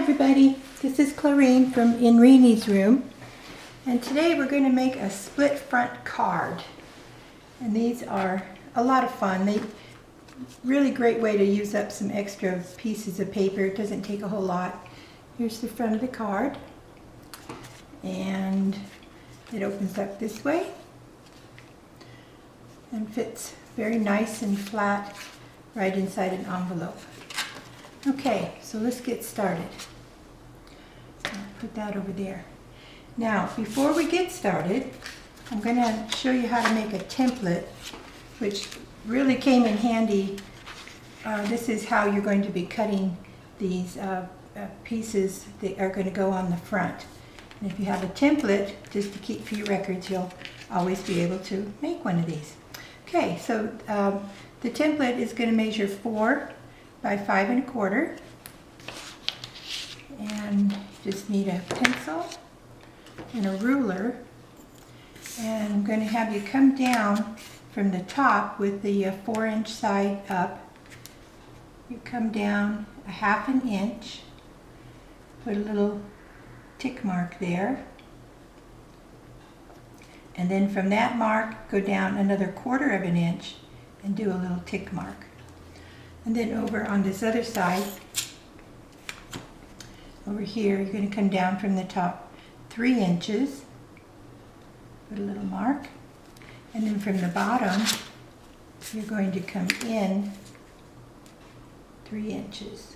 everybody, this is Clarine from In Reenie's room, and today we're going to make a split front card. And these are a lot of fun. They really great way to use up some extra pieces of paper. It doesn't take a whole lot. Here's the front of the card, and it opens up this way and fits very nice and flat right inside an envelope. Okay, so let's get started. I'll put that over there. Now, before we get started, I'm going to show you how to make a template, which really came in handy. This is how you're going to be cutting these pieces that are going to go on the front. And if you have a template, just to keep for your records, you'll always be able to make one of these. Okay, so the template is going to measure 4 by 5 1/4, and just need a pencil and a ruler, and I'm going to have you come down from the top with the 4-inch side up. You come down a 1/2 inch, put a little tick mark there, and then from that mark go down another 1/4 inch and do a little tick mark. And then over on this other side, over here, you're going to come down from the top 3 inches, put a little mark, and then from the bottom, you're going to come in 3 inches.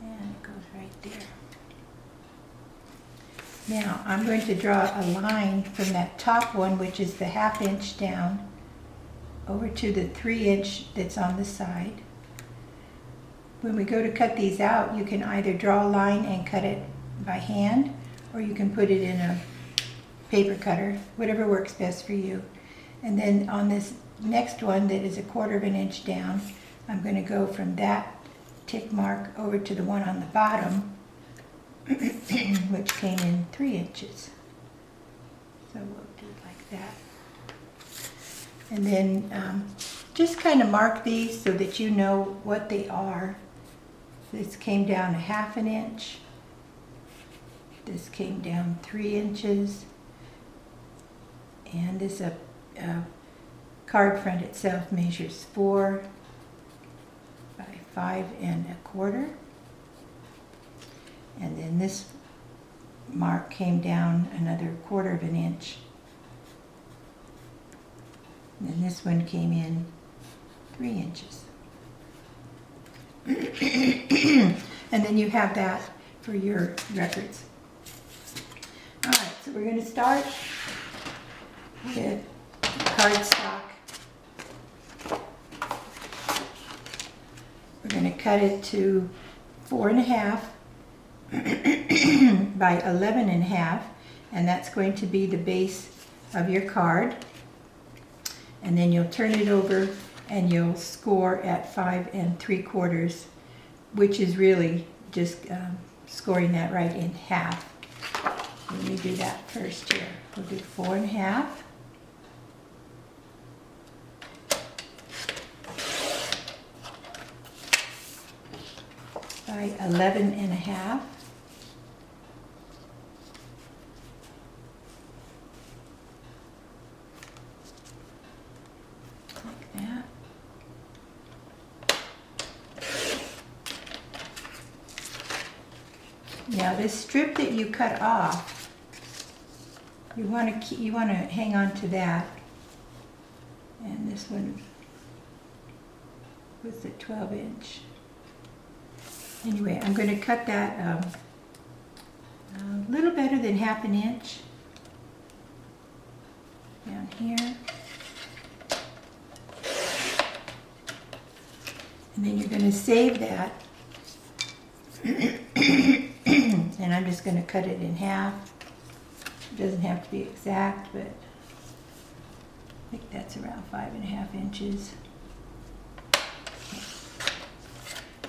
And it goes right there. Now, I'm going to draw a line from that top one, which is the 1/2 inch down, over to the 3 inch that's on the side. When we go to cut these out, you can either draw a line and cut it by hand, or you can put it in a paper cutter, whatever works best for you. And then on this next one that is a 1/4 inch down, I'm going to go from that tick mark over to the one on the bottom, which came in 3 inches. So we'll do it like that. And then just kind of mark these so that you know what they are. This came down a 1/2 inch. This came down 3 inches. And this card front itself measures 4 by 5 1/4. And then this mark came down another 1/4 inch. And then this one came in 3 inches. And then you have that for your records. All right, so we're going to start with cardstock. We're going to cut it to 4 1/2 by 11 1/2, and that's going to be the base of your card. And then you'll turn it over and you'll score at 5 3/4, which is really just scoring that right in half. Let me do that first here. We'll do 4 1/2. By 11 1/2. Now this strip that you cut off, you want to hang on to that. And this one was the 12 inch. Anyway, I'm going to cut that a little better than 1/2 inch down here. And then you're going to save that. And I'm just going to cut it in half. It doesn't have to be exact, but I think that's around 5 1/2 inches.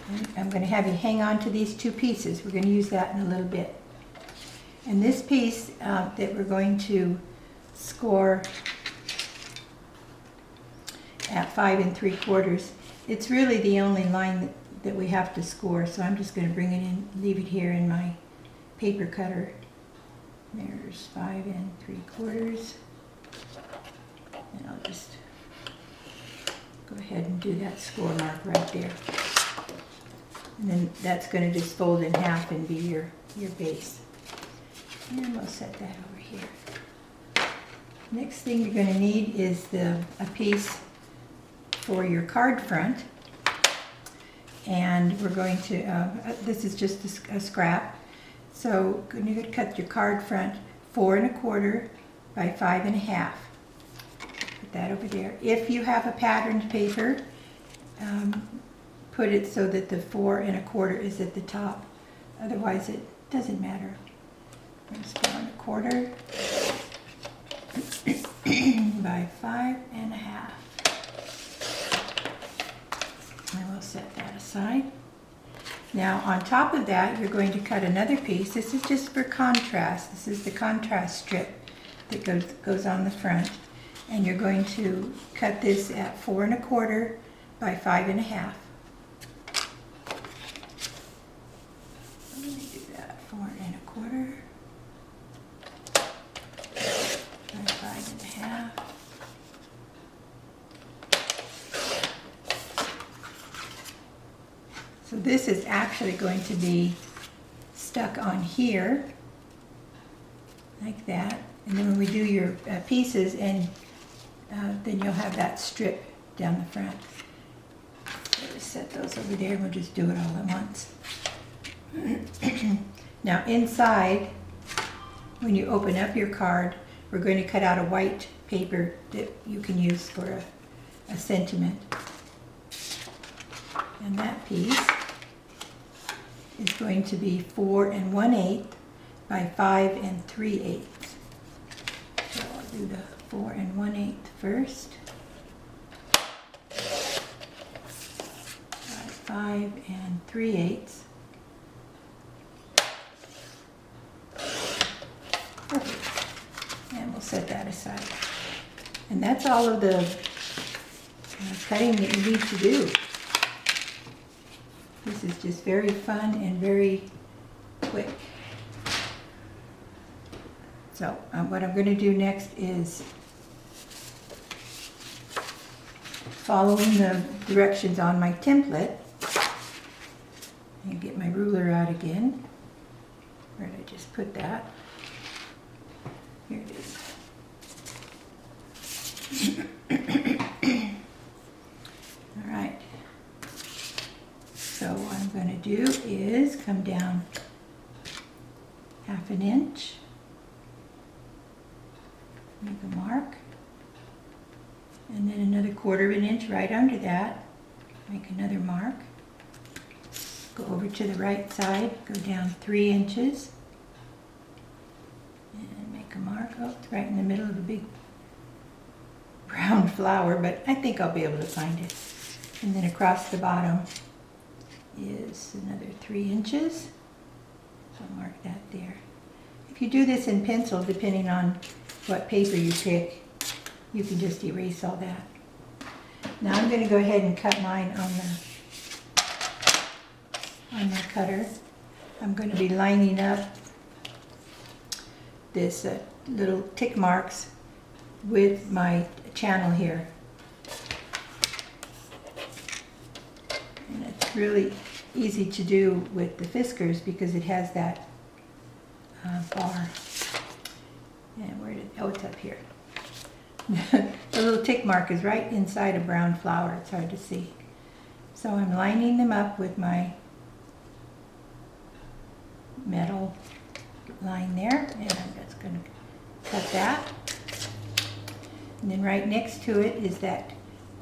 And I'm going to have you hang on to these two pieces. We're going to use that in a little bit. And this piece that we're going to score at 5 3/4, it's really the only line that we have to score. So I'm just going to bring it in, leave it here in my paper cutter. There's 5 3/4. And I'll just go ahead and do that score mark right there. And then that's going to just fold in half and be your base. And we'll set that over here. Next thing you're going to need is a piece for your card front. And we're going to, this is just a scrap. So you're going to cut your card front 4 1/4 by 5 1/2. Put that over there. If you have a patterned paper, put it so that the 4 1/4 is at the top. Otherwise it doesn't matter. There's 4 1/4 by 5 1/2. And we'll set that aside. Now on top of that, you're going to cut another piece. This is just for contrast. This is the contrast strip that goes on the front. And you're going to cut this at 4 1/4 by 5 1/2. Let me do that, 4 1/4 by 5 1/2. So this is actually going to be stuck on here, like that. And then when we do your pieces, and then you'll have that strip down the front. So just set those over there and we'll just do it all at once. Now inside, when you open up your card, we're going to cut out a white paper that you can use for a sentiment. And that piece is going to be 4 1/8 by 5 3/8. So I'll do the 4 1/8 first. By 5 3/8. Perfect. And we'll set that aside. And that's all of the cutting that you need to do. This is just very fun and very quick. So what I'm going to do next is following the directions on my template. And get my ruler out again. Where did I just put that? Here it is. All right. So what I'm going to do is come down 1/2 inch, make a mark, and then another 1/4 inch right under that, make another mark, go over to the right side, go down 3 inches, and make a mark. Oh, it's right in the middle of a big brown flower, but I think I'll be able to find it. And then across the bottom is another 3 inches. So I'll mark that there. If you do this in pencil, depending on what paper you pick, you can just erase all that. Now I'm going to go ahead and cut mine on the cutter. I'm going to be lining up this little tick marks with my channel here. And it's really easy to do with the Fiskars because it has that bar. And where did, oh, it's up here. The little tick mark is right inside a brown flower. It's hard to see. So I'm lining them up with my metal line there, and I'm just going to cut that. And then right next to it is that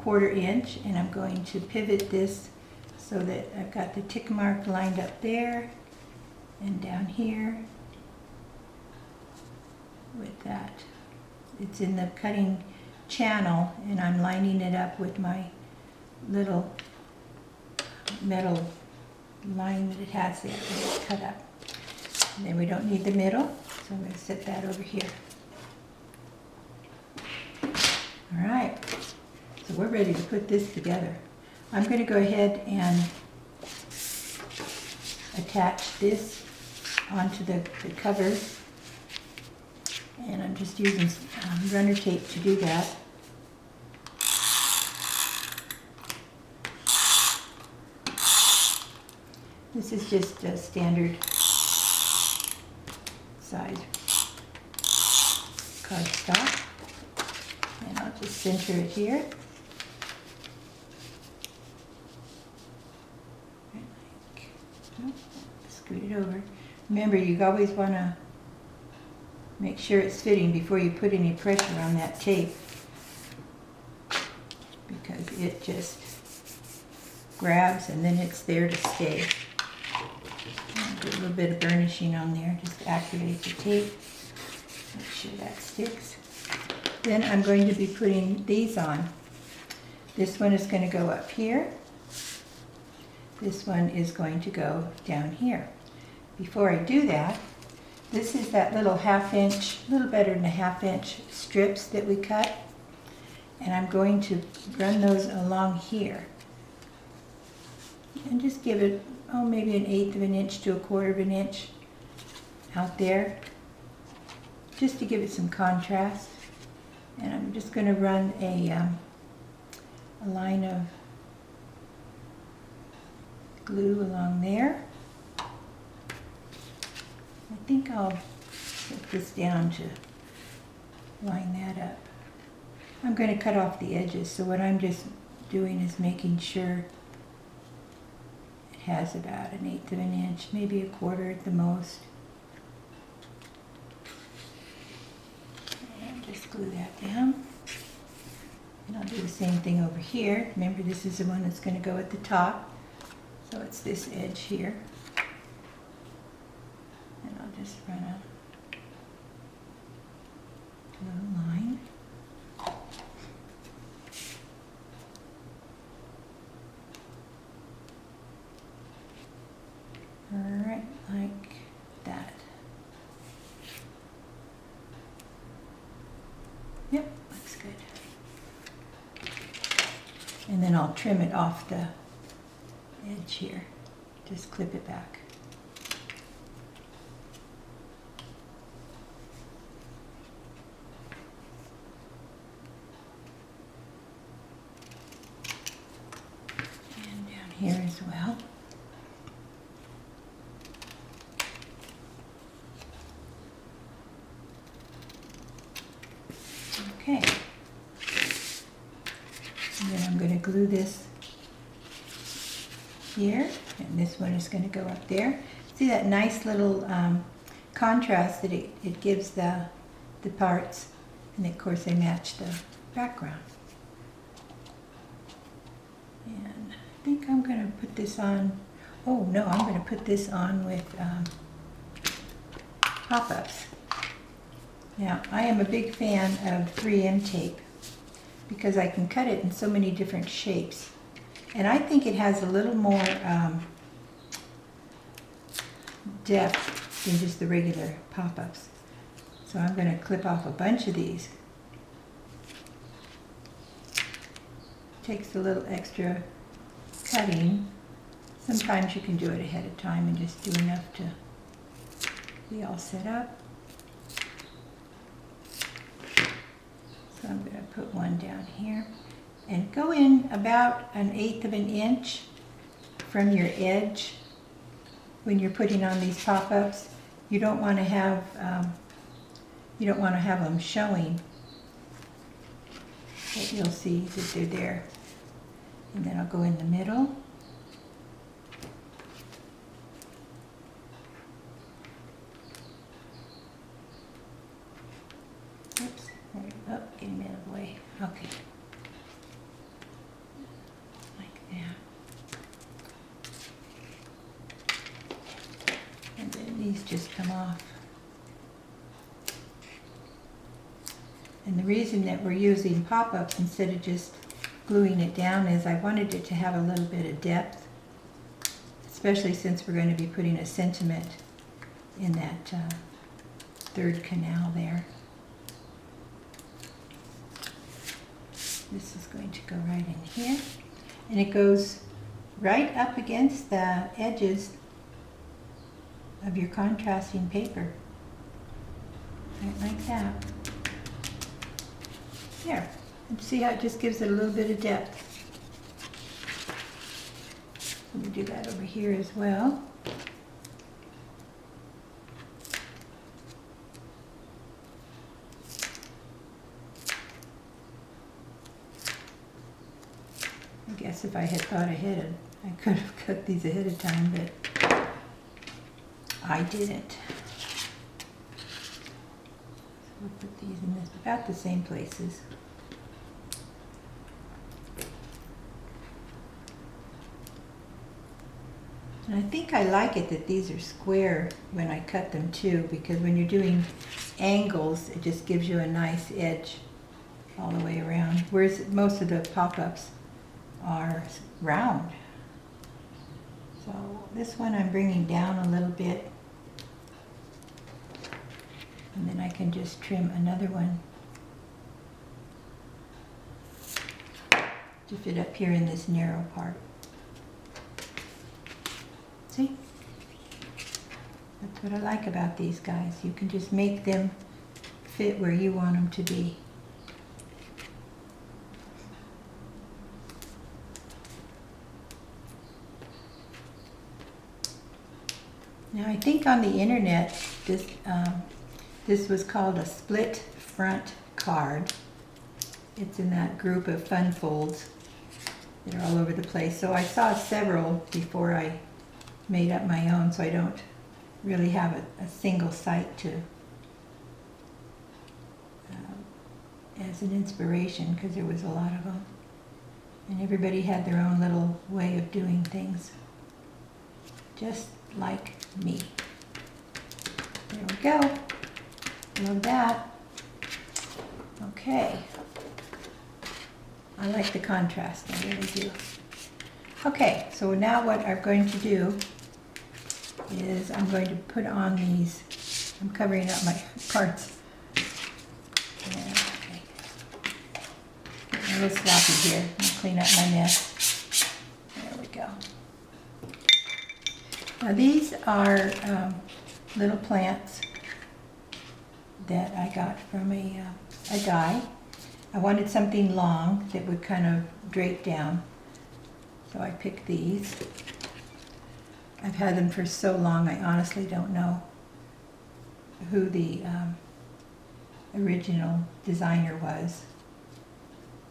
1/4 inch, and I'm going to pivot this so that I've got the tick mark lined up there and down here with that. It's in the cutting channel, and I'm lining it up with my little metal line that it has there that it's cut up. And then we don't need the middle, so I'm going to set that over here. All right, so we're ready to put this together. I'm going to go ahead and attach this onto the cover. And I'm just using runner tape to do that. This is just a standard size cardstock. And I'll just center it here. Scoot it over. Remember, you always want to make sure it's fitting before you put any pressure on that tape, because it just grabs and then it's there to stay. I'll do a little bit of burnishing on there just to activate the tape. Make sure that sticks. Then I'm going to be putting these on. This one is going to go up here. This one is going to go down here. Before I do that, this is that little ½ inch, a little better than a ½ inch strips that we cut. And I'm going to run those along here. And just give it, oh, maybe an 1/8 of an inch to a 1/4 of an inch out there. Just to give it some contrast. And I'm just going to run a line of glue along there. I think I'll put this down to line that up. I'm going to cut off the edges, so what I'm just doing is making sure it has about an 1/8 of an inch, maybe a 1/4 at the most. And just glue that down. And I'll do the same thing over here. Remember, this is the one that's going to go at the top. So it's this edge here. And I'll just run a little line. Right like that. Yep, looks good. And then I'll trim it off the edge here. Just clip it back. And down here as well. Okay. And then I'm going to glue this here, and this one is going to go up there. See that nice little contrast that it gives the parts, and of course they match the background. And I think I'm going to put this on, oh no, I'm going to put this on with pop-ups. Now, I am a big fan of 3M tape because I can cut it in so many different shapes. And I think it has a little more depth than just the regular pop-ups. So I'm going to clip off a bunch of these. Takes a little extra cutting. Sometimes you can do it ahead of time and just do enough to be all set up. So I'm going to put one down here and go in about an 1/8 of an inch from your edge when you're putting on these pop-ups. You don't want to have them showing, but you'll see that they're there. And then I'll go in the middle. Oops, there, oh, getting out of the way. Okay. Like that. And then these just come off. And the reason that we're using pop-ups instead of just gluing it down is I wanted it to have a little bit of depth, especially since we're going to be putting a sentiment in that third canal there. This is going to go right in here, and it goes right up against the edges of your contrasting paper. Right like that. There. And see how it just gives it a little bit of depth. Let me do that over here as well. I guess if I had thought ahead, I could have cut these ahead of time, but I didn't. So we'll put these in about the same places. And I think I like it that these are square when I cut them too, because when you're doing angles, it just gives you a nice edge all the way around, whereas most of the pop-ups are round. So this one I'm bringing down a little bit, and then I can just trim another one to fit up here in this narrow part. See? That's what I like about these guys. You can just make them fit where you want them to be. Now I think on the internet this was called a split front card. It's in that group of fun folds that are all over the place. So I saw several before I made up my own, so I don't really have a single site to as an inspiration, because there was a lot of them, and everybody had their own little way of doing things, just like me. There we go. Love that. Okay. I like the contrast, I really do. Okay, so now what I'm going to do is I'm going to put on these, I'm covering up my cards. Yeah, okay. A little sloppy here. Let me clean up my mess. There we go. Now these are little plants that I got from a die. I wanted something long that would kind of drape down, so I picked these. I've had them for so long, I honestly don't know who the original designer was.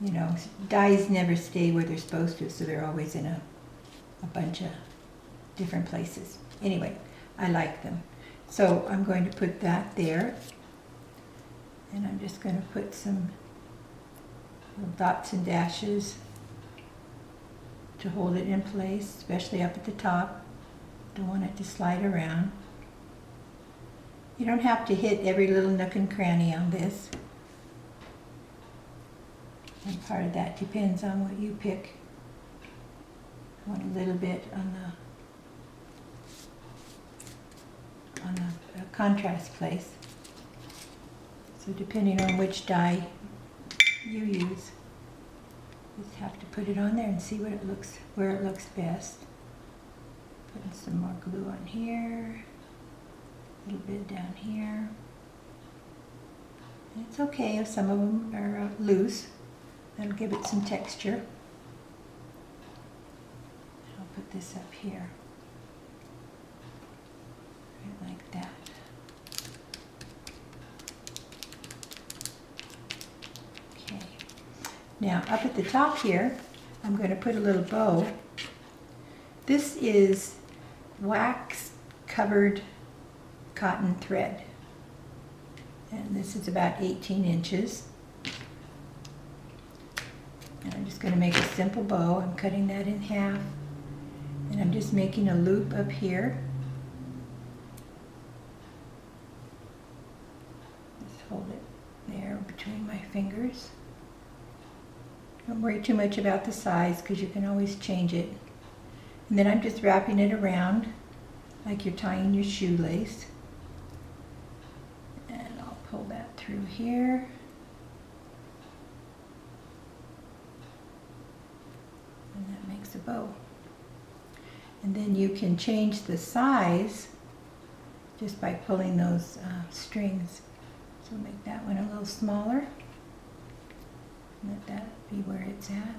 You know, dies never stay where they're supposed to, so they're always in a bunch of different places. Anyway, I like them. So I'm going to put that there, and I'm just going to put some little dots and dashes to hold it in place, especially up at the top. Don't want it to slide around. You don't have to hit every little nook and cranny on this. And part of that depends on what you pick. I want a little bit on the contrast place. So depending on which die you use, just have to put it on there and see what it looks, where it looks best. Putting some more glue on here, a little bit down here. And it's okay if some of them are loose. That'll give it some texture. I'll put this up here, right like that. Okay. Now up at the top here, I'm going to put a little bow. This is wax covered cotton thread, and this is about 18 inches. And I'm just going to make a simple bow. I'm cutting that in half, and I'm just making a loop up here. Just hold it there between my fingers. Don't worry too much about the size, because you can always change it. And then I'm just wrapping it around like you're tying your shoelace. And I'll pull that through here. And that makes a bow. And then you can change the size just by pulling those strings. So make that one a little smaller. Let that be where it's at.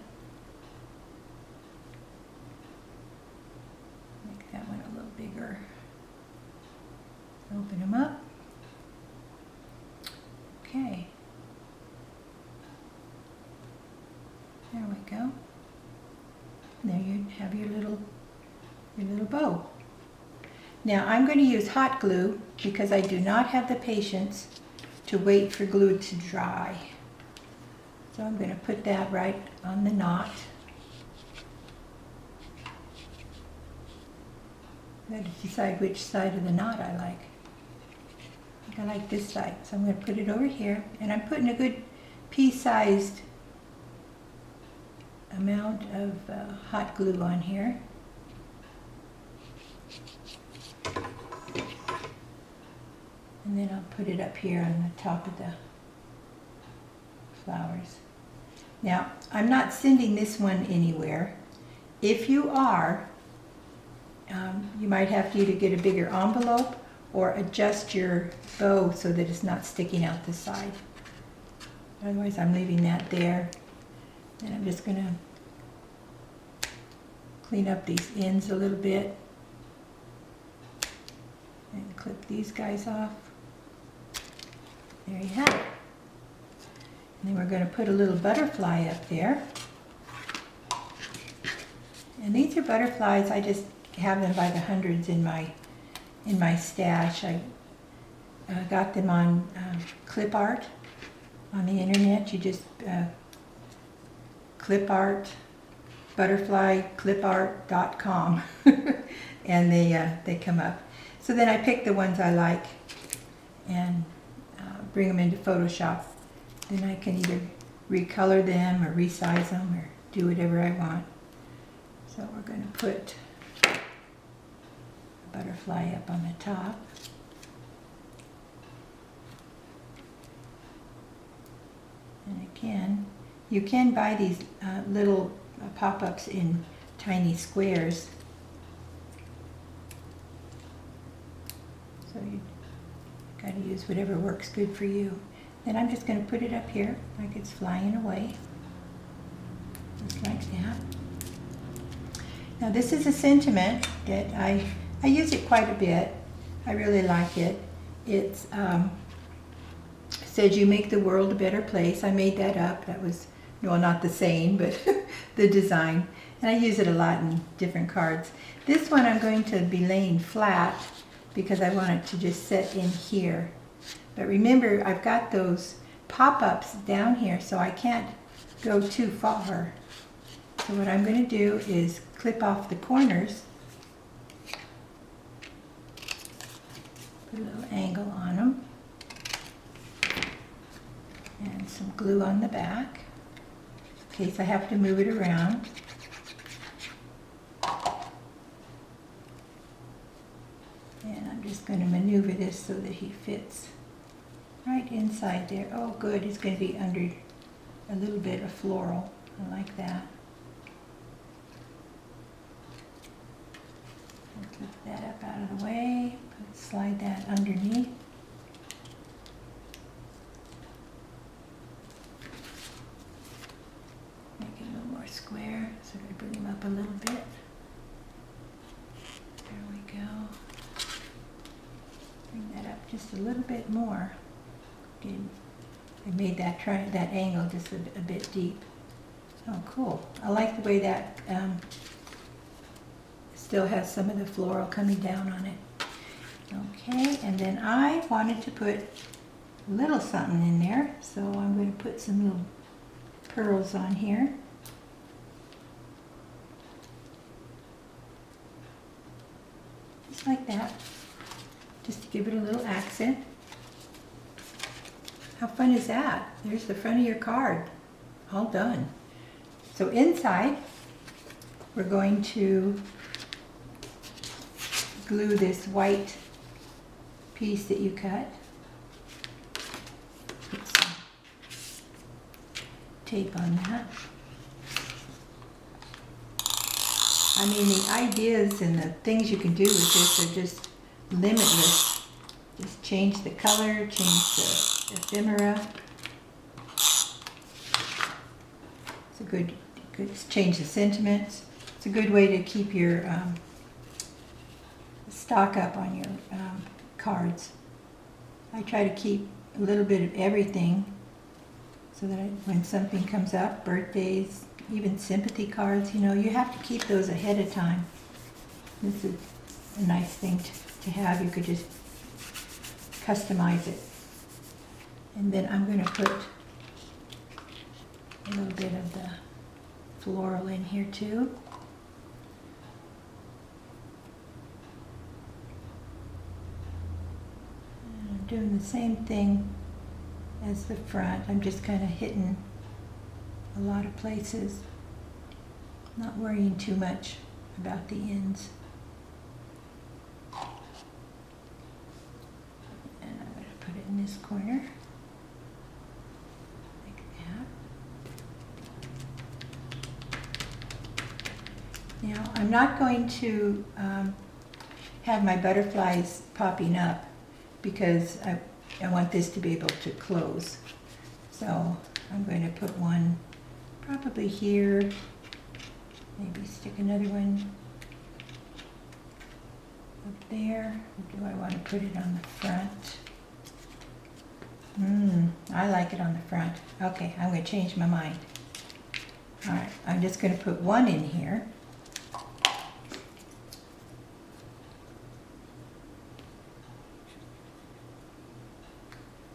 Make that one a little bigger. Open them up. Okay. There we go. There you have your little bow. Now I'm going to use hot glue because I do not have the patience to wait for glue to dry. So I'm going to put that right on the knot. I got to decide which side of the knot I like. I think I like this side, so I'm going to put it over here, and I'm putting a good pea-sized amount of hot glue on here. And then I'll put it up here on the top of the flowers. Now, I'm not sending this one anywhere. If you are, you might have to either get a bigger envelope or adjust your bow so that it's not sticking out the side. Otherwise, I'm leaving that there. And I'm just going to clean up these ends a little bit and clip these guys off. There you have it. And then we're going to put a little butterfly up there. And these are butterflies, I just have them by the hundreds in my stash. I got them on clip art on the internet. You just clip art, butterflyclipart.com and they come up. So then I pick the ones I like and bring them into Photoshop. Then I can either recolor them or resize them or do whatever I want. So we're going to put a butterfly up on the top. And again, you can buy these little pop-ups in tiny squares. So you got to use whatever works good for you. Then I'm just going to put it up here like it's flying away. Just like that. Now this is a sentiment that I use it quite a bit. I really like it. It's says you make the world a better place. I made that up. That was, well, not the saying, but the design. And I use it a lot in different cards. This one I'm going to be laying flat because I want it to just set in here. But remember, I've got those pop-ups down here, so I can't go too far. So what I'm going to do is clip off the corners, put a little angle on them, and some glue on the back in case I have to move it around. And I'm just going to maneuver this so that he fits right inside there. Oh good, it's going to be under a little bit of floral. I like that. Flip that up out of the way, slide that underneath. Make it a little more square, so I bring him up a little bit. There we go. Bring that up just a little bit more. I made that angle just a bit deep. Oh, cool. I like the way that still has some of the floral coming down on it. Okay, and then I wanted to put a little something in there, so I'm going to put some little pearls on here. Just like that, just to give it a little accent. How fun is that? There's the front of your card, all done. So inside, we're going to glue this white piece that you cut. Put some tape on that. I mean, the ideas and the things you can do with this are just limitless. Just change the color, change the ephemera. It's a good change the sentiments. It's a good way to keep your stock up on your cards. I try to keep a little bit of everything so that when something comes up, birthdays, even sympathy cards, you know, you have to keep those ahead of time. This is a nice thing to have. You could just customize it. And then I'm going to put a little bit of the floral in here too. And I'm doing the same thing as the front. I'm just kind of hitting a lot of places, not worrying too much about the ends. And I'm going to put it in this corner, like that. Now, I'm not going to have my butterflies popping up because I want this to be able to close. So I'm going to put one probably here, maybe stick another one up there. Or do I want to put it on the front? I like it on the front. Okay, I'm going to change my mind. All right, I'm just going to put one in here.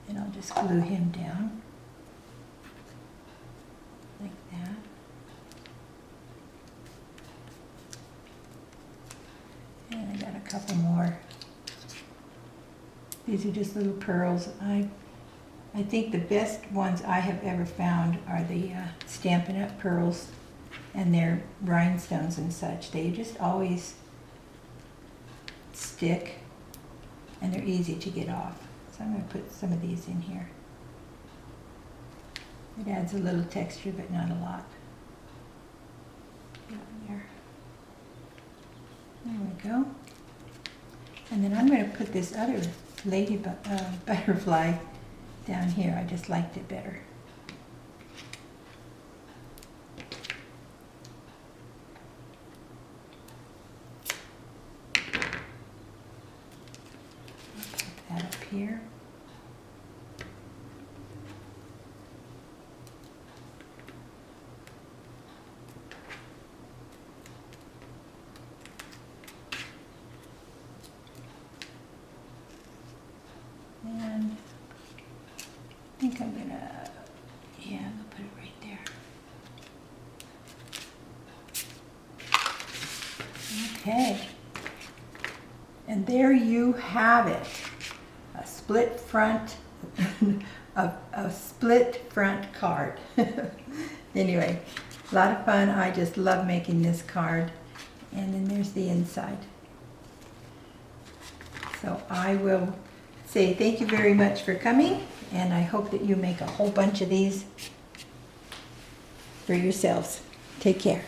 And I'll just glue him down like that. And I got a couple more. These are just little pearls. I think the best ones I have ever found are the Stampin' Up! Pearls and their rhinestones and such. They just always stick and they're easy to get off. So I'm going to put some of these in here. It adds a little texture, but not a lot. There. There we go. And then I'm going to put this other lady butterfly down here. I just liked it better. Put that up here. And I think I'm gonna, yeah, I'll put it right there. Okay. And there you have it. A split front, a split front card. Anyway, a lot of fun. I just love making this card. And then there's the inside. So I will say thank you very much for coming, and I hope that you make a whole bunch of these for yourselves. Take care.